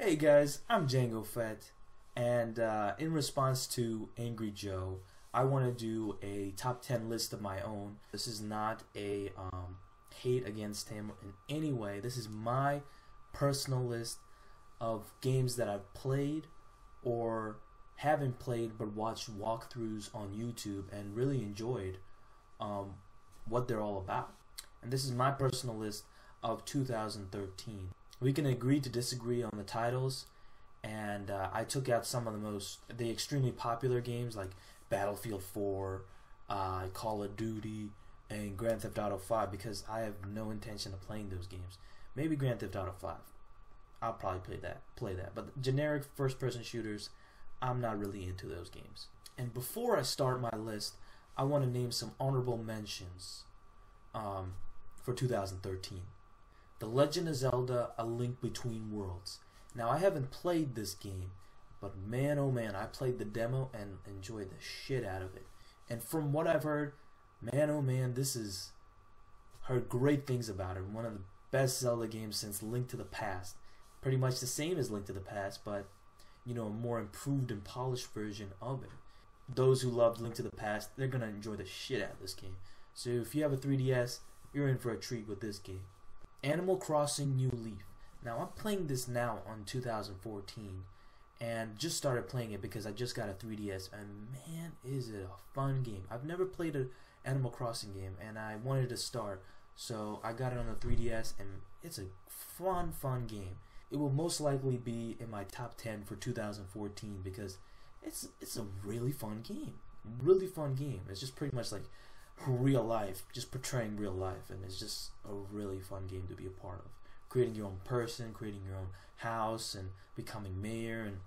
Hey guys, I'm Django Fett, and in response to Angry Joe, I want to do a top 10 list of my own. This is not a hate against him in any way. This is my personal list of games that I've played or haven't played but watched walkthroughs on YouTube and really enjoyed what they're all about. And this is my personal list of 2013. We can agree to disagree on the titles, and I took out some of the extremely popular games like Battlefield 4, Call of Duty, and Grand Theft Auto 5 because I have no intention of playing those games. Maybe Grand Theft Auto 5. I'll probably play that. But generic first-person shooters, I'm not really into those games. And before I start my list, I want to name some honorable mentions for 2013. The Legend of Zelda: A Link Between Worlds. Now, I haven't played this game, but man oh man, I played the demo and enjoyed the shit out of it. And from what I've heard, man oh man, heard great things about it. One of the best Zelda games since Link to the Past. Pretty much the same as Link to the Past, but you know, a more improved and polished version of it. Those who loved Link to the Past, they're gonna enjoy the shit out of this game. So if you have a 3DS, you're in for a treat with this game. Animal Crossing New Leaf. Now, I'm playing this now on 2014 and just started playing it because I just got a 3DS, and man, is it a fun game. I've never played an Animal Crossing game and I wanted to start, so I got it on the 3DS and it's a fun game. It will most likely be in my top 10 for 2014 because it's a really fun game. Really fun game. It's just pretty much like real life, just portraying real life, and it's just a really fun game to be a part of. Creating your own person, creating your own house, and becoming mayor, and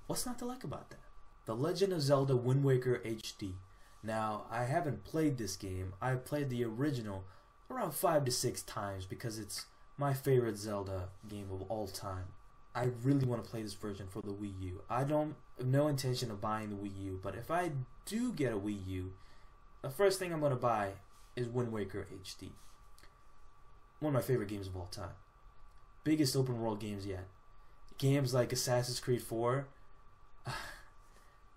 what's not to like about that? The Legend of Zelda Wind Waker HD. Now, I haven't played this game. I played the original around 5 to 6 times because it's my favorite Zelda game of all time. I really want to play this version for the Wii U. I have no intention of buying the Wii U, but if I do get a Wii U, the first thing I'm going to buy is Wind Waker HD. One of my favorite games of all time. Biggest open world games yet. Games like Assassin's Creed 4,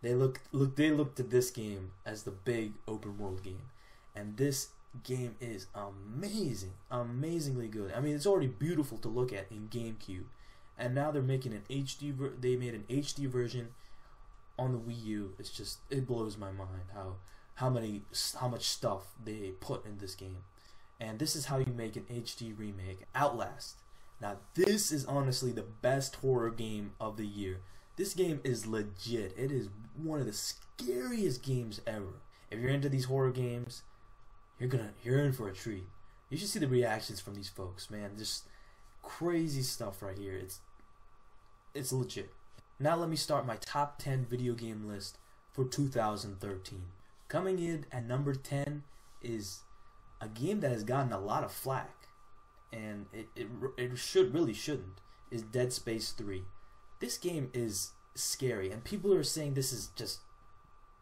they look to this game as the big open world game. And this game is amazing. Amazingly good. I mean, it's already beautiful to look at in GameCube. And now they're making an HD they made an HD version on the Wii U. It's just, it blows my mind how much stuff they put in this game. And this is how you make an HD remake. Outlast. Now, this is honestly the best horror game of the year. This game is legit. It is one of the scariest games ever. If you're into these horror games, you're in for a treat. You should see the reactions from these folks, man. Just crazy stuff right here. It's legit. Now let me start my top 10 video game list for 2013. Coming in at number 10 is a game that has gotten a lot of flack, and it really shouldn't, is Dead Space 3. This game is scary, and people are saying this is just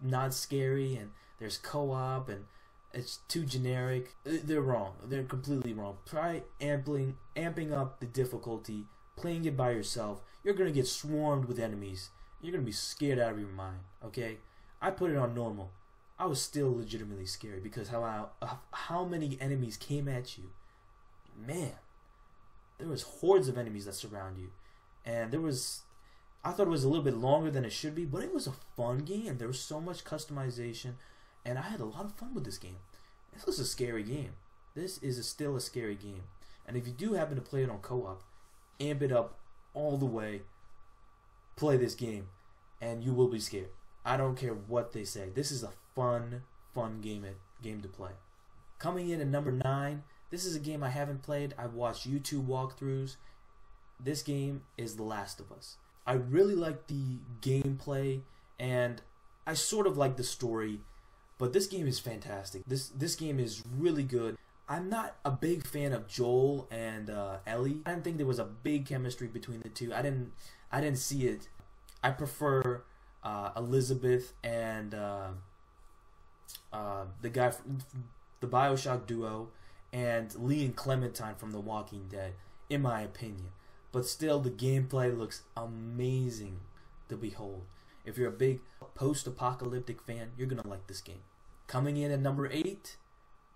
not scary, and there's co-op, and it's too generic. They're wrong. They're completely wrong. Try amping up the difficulty, playing it by yourself. You're going to get swarmed with enemies. You're going to be scared out of your mind, okay? I put it on normal. I was still legitimately scared because how many enemies came at you. Man, there was hordes of enemies that surround you, and I thought it was a little bit longer than it should be, but it was a fun game. There was so much customization, and I had a lot of fun with this game. This was a scary game. This is still a scary game, and if you do happen to play it on co-op, amp it up all the way. Play this game, and you will be scared. I don't care what they say. This is a fun game to play. Coming in at number 9, this is a game I haven't played. I've watched YouTube walkthroughs. This game is The Last of Us. I really like the gameplay, and I sort of like the story, but this game is fantastic. This game is really good. I'm not a big fan of Joel and Ellie. I didn't think there was a big chemistry between the two. I didn't see it. I prefer Elizabeth and the guy from the BioShock duo, and Lee and Clementine from The Walking Dead, in my opinion. but still the gameplay looks amazing to behold. If you're a big post-apocalyptic fan, you're gonna like this game. Coming in at number 8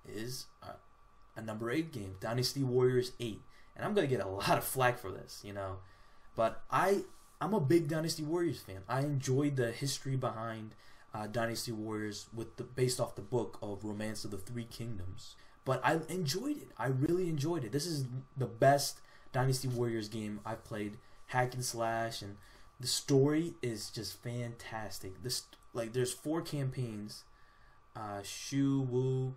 is a number 8 game, Dynasty Warriors 8. And I'm gonna get a lot of flack for this, you know, but I'm a big Dynasty Warriors fan. I enjoyed the history behind Dynasty Warriors based off the book of Romance of the Three Kingdoms. But I enjoyed it. I really enjoyed it. This is the best Dynasty Warriors game I've played. Hack and slash, and the story is just fantastic. There's 4 campaigns: Shu, Wu,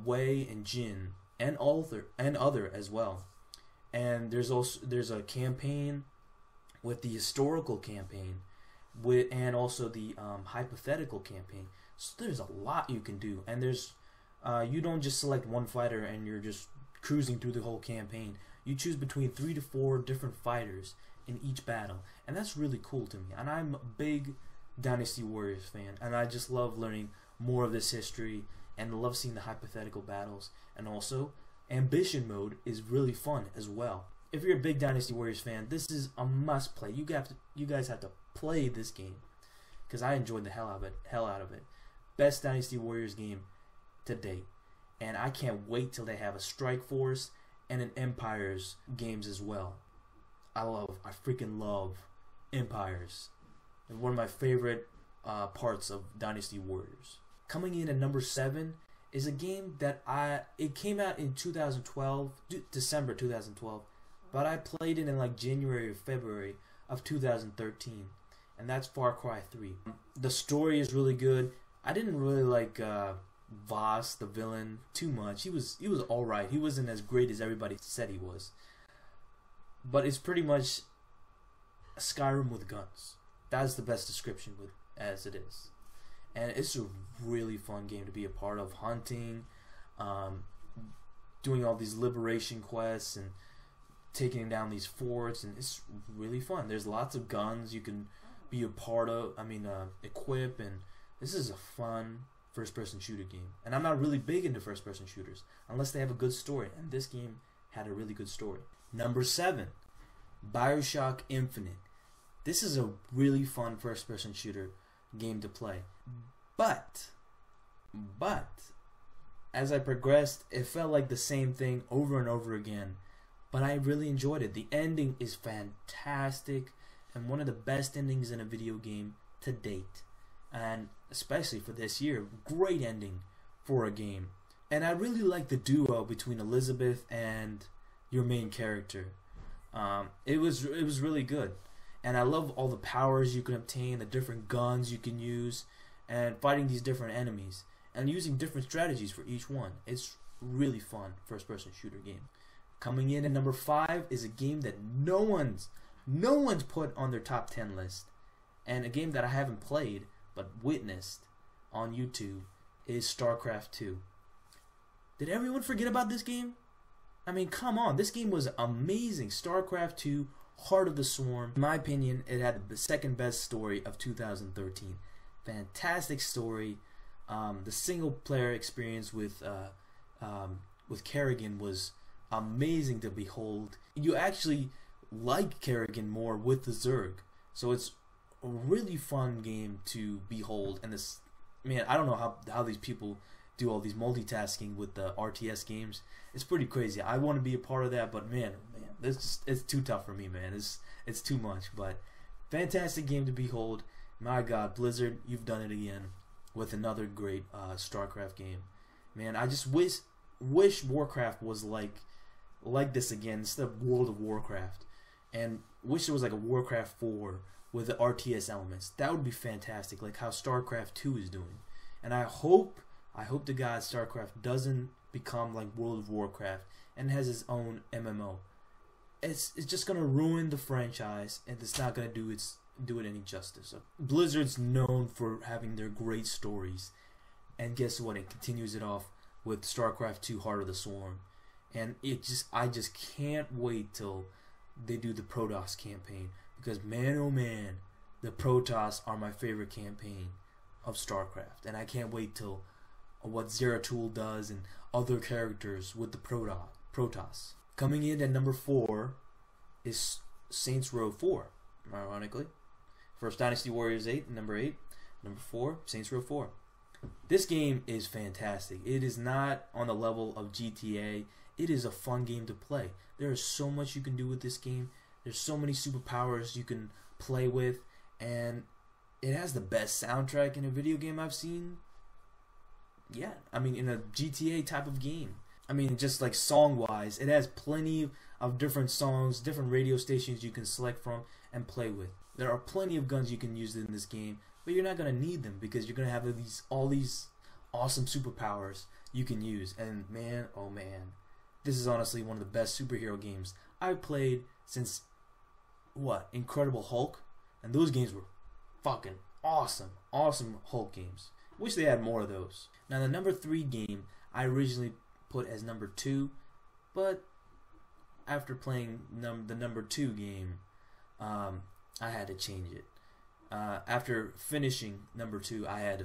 Wei, and Jin, and other as well. And there's a campaign with the historical campaign, and also the hypothetical campaign. So there's a lot you can do, and there's you don't just select one fighter and you're just cruising through the whole campaign. You choose between 3 to 4 different fighters in each battle, and that's really cool to me. And I'm a big Dynasty Warriors fan, and I just love learning more of this history and love seeing the hypothetical battles. And also, Ambition mode is really fun as well. If you're a big Dynasty Warriors fan, this is a must play. You guys have to play this game, because I enjoyed the hell out of it. Best Dynasty Warriors game to date, and I can't wait till they have a Strike Force and an Empires games as well. I freaking love Empires. It's one of my favorite parts of Dynasty Warriors. Coming in at number 7 is a game that it came out in 2012, December 2012, but I played it in like January or February of 2013, and that's Far Cry 3. The story is really good. I didn't really like Voss, the villain, too much. He was alright. He wasn't as great as everybody said he was. But it's pretty much Skyrim with guns. That's the best description as it is. And it's a really fun game to be a part of. Hunting, doing all these liberation quests, and taking down these forts, and it's really fun. There's lots of guns you can be a part of, equip, and this is a fun first-person shooter game. And I'm not really big into first-person shooters unless they have a good story, and this game had a really good story. Number 7, BioShock Infinite. This is a really fun first-person shooter game to play. But as I progressed, it felt like the same thing over and over again. But I really enjoyed it. The ending is fantastic, and one of the best endings in a video game to date. And especially for this year, great ending for a game. And I really like the duo between Elizabeth and your main character. It was really good. And I love all the powers you can obtain, the different guns you can use, and fighting these different enemies, and using different strategies for each one. It's really fun first-person shooter game. Coming in at number 5 is a game that no one's put on their top 10 list, and a game that I haven't played but witnessed on YouTube is StarCraft 2. Did everyone forget about this game? I mean, come on, this game was amazing. StarCraft 2, Heart of the Swarm. In my opinion, it had the second best story of 2013. Fantastic story. The single player experience with Kerrigan was amazing to behold. You actually like Kerrigan more with the Zerg, so it's a really fun game to behold. And this, man, I don't know how these people do all these multitasking with the RTS games. It's pretty crazy. I want to be a part of that, but man, it's too tough for me, man. It's too much. But fantastic game to behold. My God, Blizzard, you've done it again with another great StarCraft game. Man, I just wish Warcraft was like this again instead of World of Warcraft, and wish there was like a Warcraft 4 with the RTS elements. That would be fantastic, like how StarCraft 2 is doing. And I hope to God StarCraft doesn't become like World of Warcraft and has its own MMO. It's just gonna ruin the franchise, and it's not gonna do it any justice. So Blizzard's known for having their great stories, and guess what? It continues it off with StarCraft 2: Heart of the Swarm, and I just can't wait till they do the Protoss campaign, because man, oh man, the Protoss are my favorite campaign of StarCraft, and I can't wait till what Zeratul does and other characters with the Protoss. Coming in at number 4 is Saints Row 4, ironically. First Dynasty Warriors 8, number 8. Number 4, Saints Row 4. This game is fantastic. It is not on the level of GTA. It is a fun game to play. There is so much you can do with this game. There's so many superpowers you can play with, and it has the best soundtrack in a video game I've seen. Yeah, I mean, in a GTA type of game. I mean, just like song-wise, it has plenty of different songs, different radio stations you can select from and play with. There are plenty of guns you can use in this game, but you're not going to need them because you're going to have all these awesome superpowers you can use. And man, oh man, this is honestly one of the best superhero games I've played since, what, Incredible Hulk? And those games were fucking awesome. Awesome Hulk games. Wish they had more of those. Now the number 3 game I originally put as number 2, but after playing the number 2 game, I had to change it. After finishing number 2, I had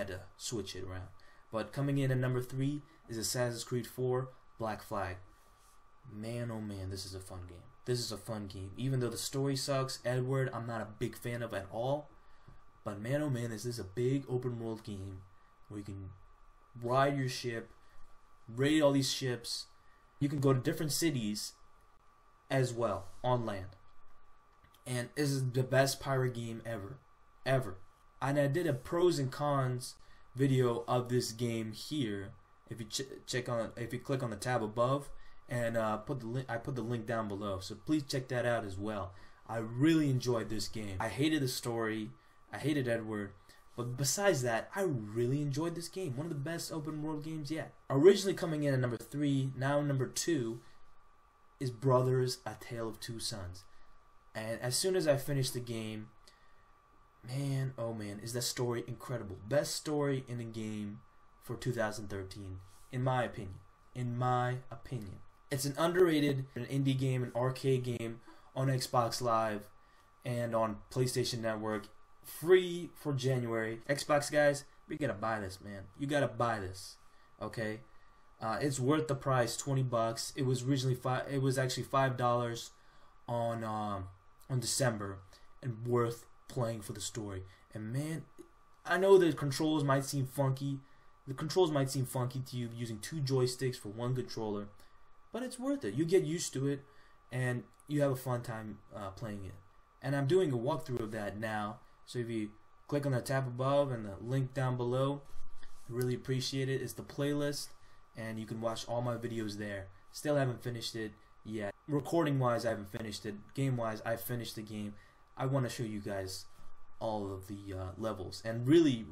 to switch it around. But coming in at number 3 is Assassin's Creed 4 Black Flag. Man, oh man, this is a fun game. This is a fun game. Even though the story sucks, Edward, I'm not a big fan of at all. But man, oh man, this is a big open world game where you can ride your ship, raid all these ships. You can go to different cities as well on land. And this is the best pirate game ever. And I did a pros and cons video of this game here. If you if you click on the tab above, and I put the link down below. So please check that out as well. I really enjoyed this game. I hated the story. I hated Edward. But besides that, I really enjoyed this game. One of the best open world games yet. Originally coming in at number 3, now number 2 is Brothers: A Tale of Two Sons. And as soon as I finished the game, man, oh man, is that story incredible. Best story in a game for 2013, in my opinion. In my opinion. It's an underrated, an indie game, an arcade game on Xbox Live and on PlayStation Network. Free for January. Xbox guys, we gotta buy this, man. You gotta buy this. Okay? It's worth the price, $20. It was originally it was actually $5 on December, and worth playing for the story. And man, I know the controls might seem funky. The controls might seem funky to you using 2 joysticks for 1 controller, but it's worth it. You get used to it, and you have a fun time playing it. And I'm doing a walkthrough of that now. So if you click on the tab above and the link down below, I really appreciate it. It's the playlist, and you can watch all my videos there. Still haven't finished it yet. Recording wise, I haven't finished it. Game wise, I finished the game. I want to show you guys all of the levels, and really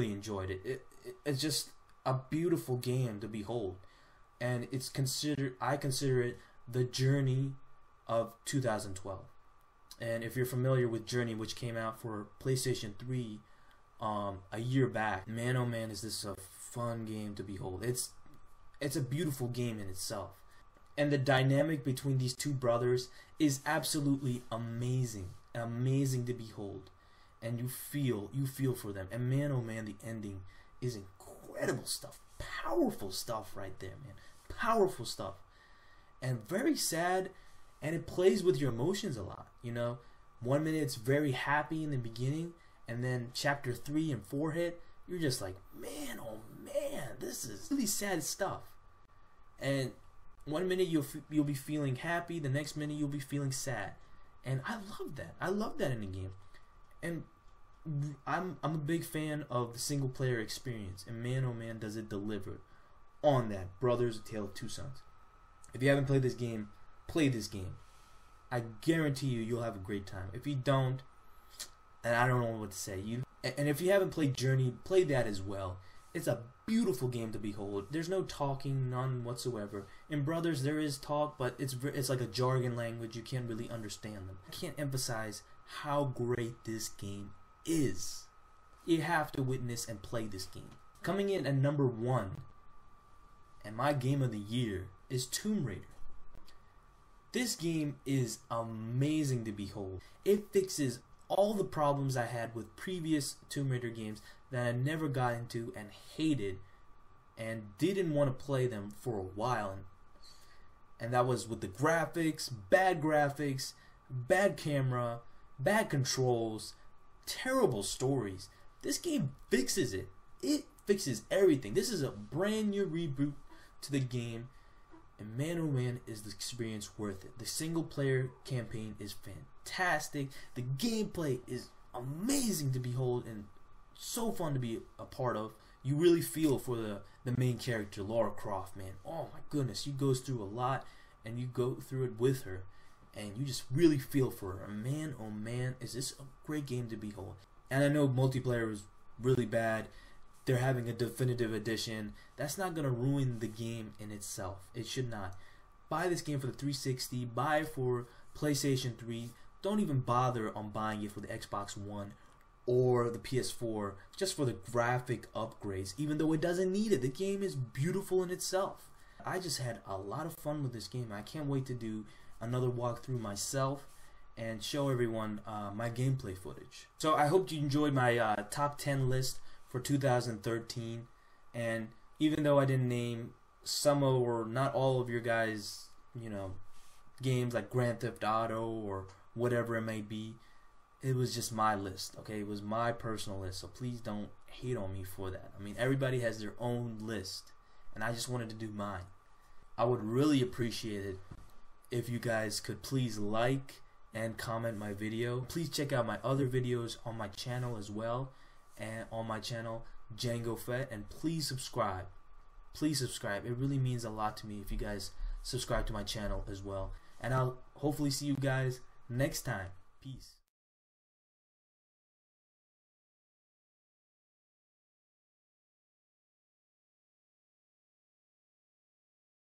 enjoyed it. It's just a beautiful game to behold, and I consider it the Journey of 2012. And if you're familiar with Journey, which came out for PlayStation 3 a year back, man, oh man, is this a fun game to behold. It's a beautiful game in itself. And the dynamic between these 2 brothers is absolutely amazing. Amazing to behold. And you feel for them. And man, oh man, the ending is incredible stuff. Powerful stuff right there, man. Powerful stuff. And very sad. And it plays with your emotions a lot, you know. 1 minute it's very happy in the beginning, and then chapter 3 and 4 hit, you're just like, man, oh man, this is really sad stuff. And 1 minute you'll be feeling happy, the next minute you'll be feeling sad. And I love that. I love that in the game. And I'm a big fan of the single player experience, and man, oh man, does it deliver on that. Brothers: A Tale of Two Sons. If you haven't played this game, play this game. I guarantee you'll have a great time. If you don't, and I don't know what to say, and if you haven't played Journey, play that as well. It's a beautiful game to behold. There's no talking, none whatsoever. In Brothers, there is talk, but it's like a jargon language. You can't really understand them. I can't emphasize how great this game is. You have to witness and play this game. Coming in at number 1, and my game of the year, is Tomb Raider. This game is amazing to behold. It fixes all the problems I had with previous Tomb Raider games that I never got into and hated and didn't want to play them for a while. And and that was with the graphics, bad camera, bad controls, terrible stories. This game fixes it. It fixes everything. This is a brand new reboot to the game, and man oh man is the experience worth it. The single player campaign is fantastic. The gameplay is amazing to behold and so fun to be a part of. You really feel for the main character, Lara Croft, man. Oh my goodness, she goes through a lot and you go through it with her and you just really feel for her. And man oh man, is this a great game to behold. And I know multiplayer is really bad. They're having a definitive edition. That's not gonna ruin the game in itself. It should not. Buy this game for the 360, buy it for PlayStation 3. Don't even bother on buying it for the Xbox One or the PS4 just for the graphic upgrades, even though it doesn't need it. The game is beautiful in itself. I just had a lot of fun with this game. I can't wait to do another walkthrough myself and show everyone my gameplay footage. So I hope you enjoyed my top 10 list for 2013, and even though I didn't name some or not all of your guys, you know, games like Grand Theft Auto or whatever it may be, it was just my list, okay? It was my personal list, so please don't hate on me for that. I mean, everybody has their own list, and I just wanted to do mine. I would really appreciate it if you guys could please like and comment my video. Please check out my other videos on my channel as well, and on my channel, Django Fett, and please subscribe. Please subscribe. It really means a lot to me if you guys subscribe to my channel as well. And I'll hopefully see you guys next time. Peace.